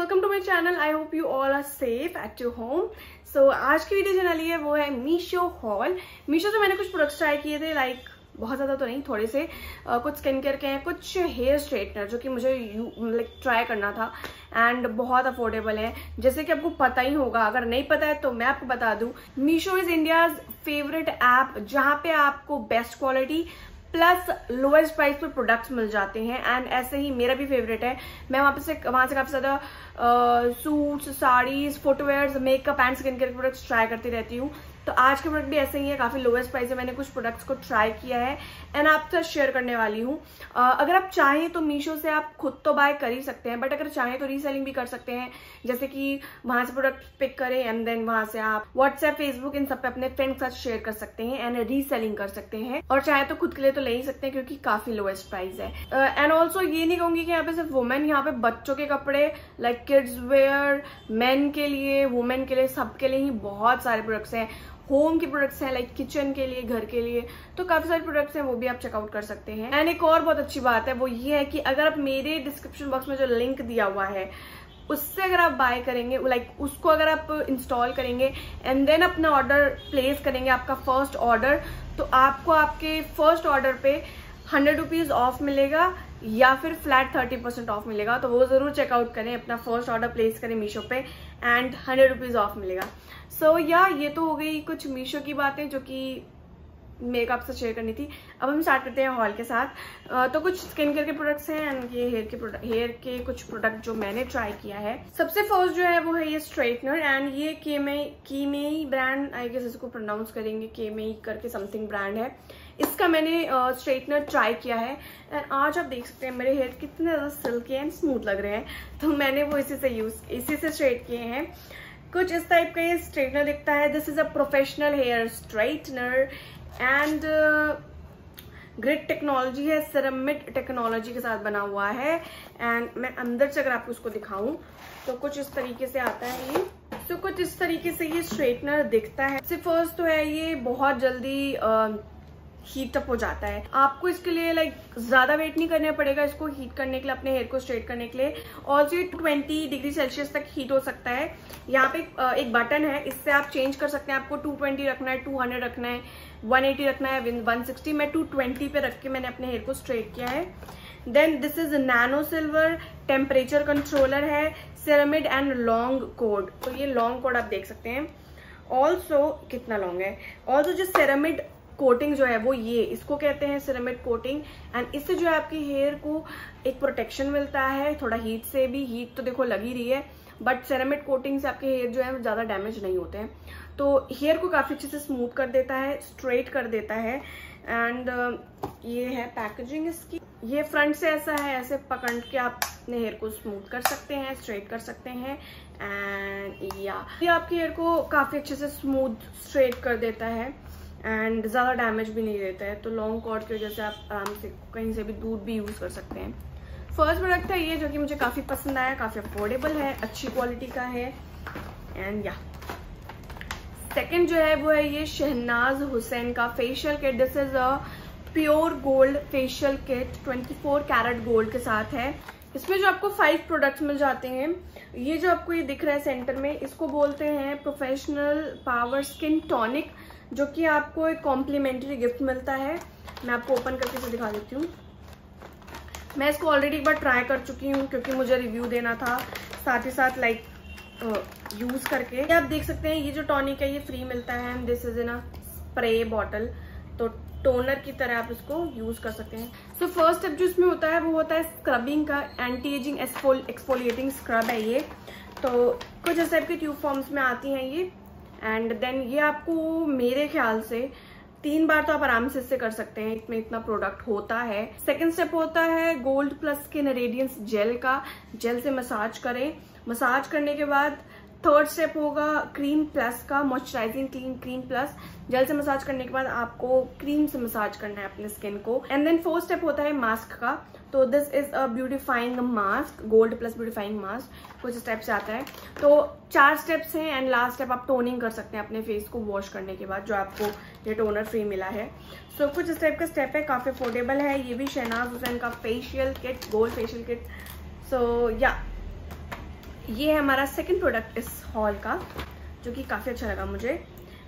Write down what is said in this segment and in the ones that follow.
Welcome to my channel. I hope you all are safe at your home. So आज की video जो डाली है वो है मीशो हॉल। मीशो से मैंने कुछ प्रोडक्ट्स ट्राई किए थे, लाइक बहुत ज़्यादा तो नहीं, थोड़े से कुछ स्किन केयर के हैं, कुछ हेयर स्ट्रेटनर जो कि मुझे लाइक ट्राई करना था एंड बहुत अफोर्डेबल है। जैसे कि आपको पता ही होगा, अगर नहीं पता है तो मैं आपको बता दूं, Meesho is India's favourite app जहाँ पे आपको best quality plus lowest price पर प्रोडक्ट्स मिल जाते हैं। एंड ऐसे ही मेरा भी फेवरेट है। मैं वहां से काफी ज्यादा suits, saris, footwears, makeup and skin care products try करती रहती हूँ। तो आज के प्रोडक्ट भी ऐसे ही है, काफी लोएस्ट प्राइस है। मैंने कुछ प्रोडक्ट्स को ट्राई किया है एंड आपसे शेयर करने वाली हूँ। अगर आप चाहें तो मीशो से आप खुद तो बाय कर ही सकते हैं, बट अगर चाहें तो रीसेलिंग भी कर सकते हैं। जैसे कि वहां से प्रोडक्ट पिक करें एंड देन वहां से आप व्हाट्सएप, फेसबुक इन सब पे अपने फ्रेंड के साथ शेयर कर सकते हैं एंड रीसेलिंग कर सकते हैं। और चाहे तो खुद के लिए तो ले ही सकते हैं क्योंकि काफी लोएस्ट प्राइस है। एंड ऑल्सो ये नहीं कहूंगी कि यहाँ पे सिर्फ वुमेन, यहाँ पे बच्चों के कपड़े लाइक किड्स वेयर, मेन के लिए, वुमेन के लिए, सबके लिए ही बहुत सारे प्रोडक्ट्स हैं। होम के प्रोडक्ट्स हैं, लाइक किचन के लिए, घर के लिए, तो काफी सारे प्रोडक्ट्स हैं, वो भी आप चेकआउट कर सकते हैं। एंड एक और बहुत अच्छी बात है वो ये है कि अगर आप मेरे डिस्क्रिप्शन बॉक्स में जो लिंक दिया हुआ है उससे अगर आप बाय करेंगे, लाइक उसको अगर आप इंस्टॉल करेंगे एंड देन अपना ऑर्डर प्लेस करेंगे, आपका फर्स्ट ऑर्डर, तो आपको आपके फर्स्ट ऑर्डर पे 100 रुपीज ऑफ मिलेगा या फिर फ्लैट 30% ऑफ मिलेगा। तो वो जरूर चेकआउट करें, अपना फर्स्ट ऑर्डर प्लेस करें मीशो पे एंड 100 रुपीज ऑफ मिलेगा। सो ये तो हो गई कुछ मीशो की बातें जो कि मेरे को आपसे शेयर करनी थी। अब हम स्टार्ट करते हैं हॉल के साथ। तो कुछ स्किन केयर के प्रोडक्ट्स हैं एंड ये हेयर के कुछ प्रोडक्ट जो मैंने ट्राई किया है। सबसे फर्स्ट जो है वो है ये स्ट्रेटनर एंड ये कीमेई ब्रांड, आई गेस इसको प्रोनाउंस करेंगे कीमेई करके समथिंग ब्रांड है। इसका मैंने स्ट्रेटनर ट्राई किया है एंड आज आप देख सकते हैं मेरे हेयर कितने ज्यादा सिल्की एंड स्मूथ लग रहे हैं। तो मैंने वो इसी से स्ट्रेट किए हैं। कुछ इस टाइप का ये स्ट्रेटनर दिखता है। This is a professional hair straightener and great technology है, सिरेमिक टेक्नोलॉजी के साथ बना हुआ है। एंड मैं अंदर से अगर आपको उसको दिखाऊं तो कुछ इस तरीके से आता है ये। तो कुछ इस तरीके से ये स्ट्रेटनर दिखता है। सबसे फर्स्ट तो है ये बहुत जल्दी हीट अप हो जाता है। आपको इसके लिए लाइक ज्यादा वेट नहीं करना पड़ेगा इसको हीट करने के लिए, अपने हेयर को स्ट्रेट करने के लिए। ऑल्सो 20 डिग्री सेल्सियस तक हीट हो सकता है। यहाँ पे एक बटन है, इससे आप चेंज कर सकते हैं। आपको 220 रखना है, 200 रखना है, 180 रखना है, 160। मैं 220 पे रख के मैंने अपने हेयर को स्ट्रेट किया है। Then this is nano silver, temperature controller है, सिरेमिड एंड लॉन्ग कोड। तो ये लॉन्ग कोड आप देख सकते हैं। ऑल्सो कितना लॉन्ग है। ऑल्सो जो सिरेमिड कोटिंग जो है वो ये इसको कहते हैं सिरेमिड कोटिंग। एंड इससे जो है आपके हेयर को एक प्रोटेक्शन मिलता है थोड़ा हीट से भी। हीट तो देखो लग ही रही है, बट सिरेमिड कोटिंग से आपके हेयर जो है ज्यादा डैमेज नहीं होते हैं। तो हेयर को काफी अच्छे से स्मूथ कर देता है, स्ट्रेट कर देता है। एंड ये है पैकेजिंग इसकी। ये फ्रंट से ऐसा है, ऐसे पकड़ के आप अपने हेयर को स्मूथ कर सकते हैं, स्ट्रेट कर सकते हैं। एंड ये आपके हेयर को काफी अच्छे से स्मूथ स्ट्रेट कर देता है एंड ज्यादा डैमेज भी नहीं देता है। तो लॉन्ग कॉर्ड की वजह से आप आराम से कहीं से भी दूर भी यूज कर सकते हैं। फर्स्ट प्रोडक्ट है ये जो कि मुझे काफी पसंद आया, काफी अफोर्डेबल है, अच्छी क्वालिटी का है। एंड सेकंड जो है वो है ये शहनाज हुसैन का facial kit. This is a pure gold facial kit, 24 carat gold के साथ है। इसमें जो आपको 5 प्रोडक्ट्स मिल जाते हैं। ये जो आपको ये दिख रहा है सेंटर में, इसको बोलते हैं प्रोफेशनल पावर स्किन टॉनिक, जो कि आपको एक कॉम्प्लीमेंट्री गिफ्ट मिलता है। मैं आपको ओपन करके इसे दिखा देती हूँ। मैं इसको ऑलरेडी एक बार ट्राई कर चुकी हूँ क्योंकि मुझे रिव्यू देना था, साथ ही साथ लाइक यूज करके। ये आप देख सकते हैं ये जो टॉनिक है ये फ्री मिलता है and this is in a spray bottle. तो टोनर की तरह आप इसको यूज कर सकते हैं। सो फर्स्ट स्टेप जो इसमें होता है वो होता है स्क्रबिंग का। एंटी एजिंग एक्सफोलिएटिंग स्क्रब है ये। तो कुछ इस टाइप के ट्यूब फॉर्म्स में आती हैं ये। एंड देन ये आपको मेरे ख्याल से 3 बार तो आप आराम से इससे कर सकते हैं, इसमें इतना प्रोडक्ट होता है। सेकंड स्टेप होता है gold plus skin radiance gel का। जेल से मसाज करें। मसाज करने के बाद थर्ड स्टेप होगा क्रीम प्लस का, मॉइस्चराइजिंग क्रीम प्लस। जेल से मसाज करने के बाद आपको क्रीम से मसाज करना है अपने स्किन को। एंड देन फोर्थ स्टेप होता है मास्क का। तो this is a beautifying mask, gold plus beautifying mask, कुछ स्टेप से आता है। तो 4 स्टेप्स हैं एंड लास्ट स्टेप आप टोनिंग कर सकते हैं अपने फेस को वॉश करने के बाद, जो आपको ये टोनर फ्री मिला है। सो कुछ इस टाइप का स्टेप है, काफी अफोर्डेबल है। ये भी शहनाज हुसैन का facial kit, gold facial kit. So ये है हमारा सेकंड प्रोडक्ट इस हॉल का, जो कि काफ़ी अच्छा लगा मुझे।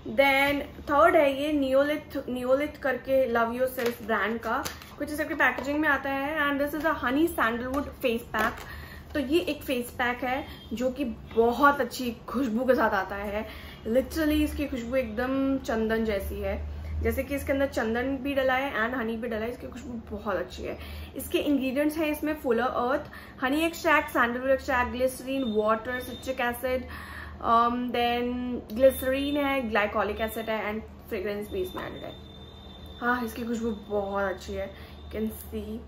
देन थर्ड है ये नियोलिथ करके लव योर सेल्फ ब्रांड का, कुछ इस टाइप के पैकेजिंग में आता है। And this is a Honey sandalwood face pack. तो ये एक फेस पैक है जो कि बहुत अच्छी खुशबू के साथ आता है। लिटरली इसकी खुशबू एकदम चंदन जैसी है, जैसे कि इसके अंदर चंदन भी डला है एंड हनी भी डला है। इसकी खुशबू बहुत अच्छी है। इसके इंग्रेडिएंट्स हैं इसमें fuller earth, honey extract, sandalwood extract, glycerin, water, citric acid, then glycerin है, ग्लाइकोलिक एसिड है एंड फ्रेग्रेंस भी इसमें एडेड है। हाँ, इसकी खुशबू बहुत अच्छी है, यू कैन सी।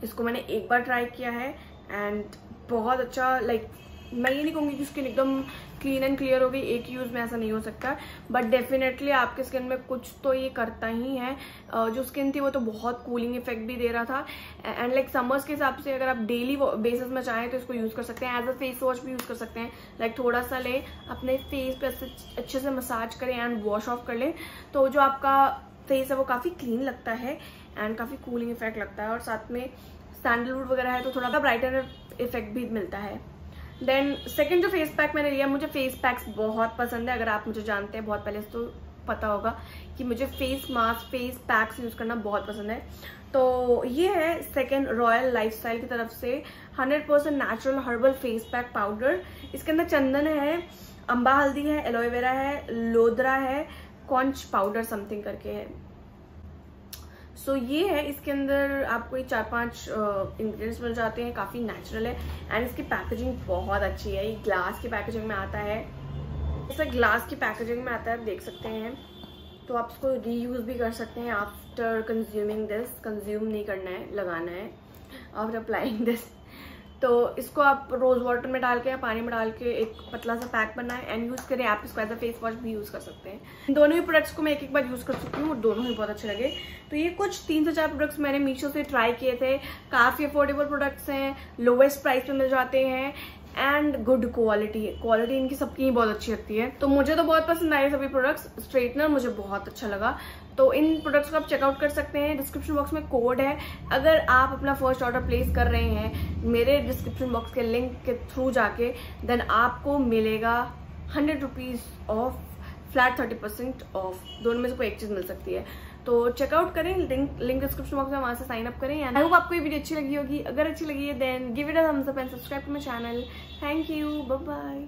इसको मैंने एक बार ट्राई किया है एंड बहुत अच्छा, लाइक मैं ये नहीं कहूँगी कि स्किन एकदम क्लीन एंड क्लियर हो गई एक यूज में, ऐसा नहीं हो सकता, बट डेफिनेटली आपके स्किन में कुछ तो ये करता ही है। जो स्किन थी वो तो बहुत कूलिंग इफेक्ट भी दे रहा था एंड लाइक समर्स के हिसाब से अगर आप डेली बेसिस में चाहें तो इसको यूज कर सकते हैं। एज अ फेस वॉश भी यूज कर सकते हैं। लाइक थोड़ा सा ले अपने फेस पे अच्छे से मसाज करें एंड वॉश ऑफ कर लें, तो जो आपका फेस है वो काफी क्लीन लगता है एंड काफी कूलिंग इफेक्ट लगता है। और साथ में सैंडलवुड वगैरह है तो थोड़ा सा ब्राइटनर इफेक्ट भी मिलता है। देन सेकंड जो फेस पैक मैंने लिया, मुझे फेस पैक्स बहुत पसंद है। अगर आप मुझे जानते हैं बहुत पहले से तो पता होगा कि मुझे face mask, face packs use करना बहुत पसंद है। तो ये है सेकंड रॉयल लाइफस्टाइल की तरफ से 100% natural herbal face pack powder. इसके अंदर चंदन है, अम्बा हल्दी है, एलोवेरा है, लोदरा है, कॉन्च पाउडर समथिंग करके है। सो ये है, इसके अंदर आपको ये 4-5 इंग्रेडिएंट्स मिल जाते हैं, काफ़ी नेचुरल है एंड इसकी पैकेजिंग बहुत अच्छी है। ये ग्लास की पैकेजिंग में आता है, ऐसा ग्लास की पैकेजिंग में आता है, आप देख सकते हैं। तो आप इसको रीयूज भी कर सकते हैं आफ्टर कंज्यूमिंग दिस। कंज्यूम नहीं करना है, लगाना है आफ्टर अप्लाइंग दिस। तो इसको आप रोज वाटर में डाल के या पानी में डाल के एक पतला सा पैक बनाएं एंड यूज करें। आप इसको एज अ फेस वॉश भी यूज कर सकते हैं। इन दोनों ही प्रोडक्ट्स को मैं एक बार यूज कर चुकी हूँ और दोनों ही बहुत अच्छे लगे। तो ये कुछ 3 से 4 प्रोडक्ट्स मैंने मीशो से ट्राई किए थे। काफी अफोर्डेबल प्रोडक्ट्स हैं, लोवेस्ट प्राइस में मिल जाते हैं एंड गुड क्वालिटी इनकी सबकी ही बहुत अच्छी लगती है। तो मुझे तो बहुत पसंद आए सभी प्रोडक्ट्स। स्ट्रेटनर मुझे बहुत अच्छा लगा, तो इन प्रोडक्ट्स को आप चेकआउट कर सकते हैं। डिस्क्रिप्शन बॉक्स में कोड है, अगर आप अपना फर्स्ट ऑर्डर प्लेस कर रहे हैं मेरे डिस्क्रिप्शन बॉक्स के लिंक के थ्रू जाके, देन आपको मिलेगा 100 रुपीज ऑफ, फ्लैट 30% ऑफ। दोनों में से कोई एक चीज मिल सकती है। तो चेकआउट करें, लिंक डिस्क्रिप्शन बॉक्स में, वहां से साइन अप करें। आई होप आपको ये वीडियो अच्छी लगी होगी। अगर अच्छी लगी है then give it a thumbs up and subscribe to my channel. Thank you, bye bye.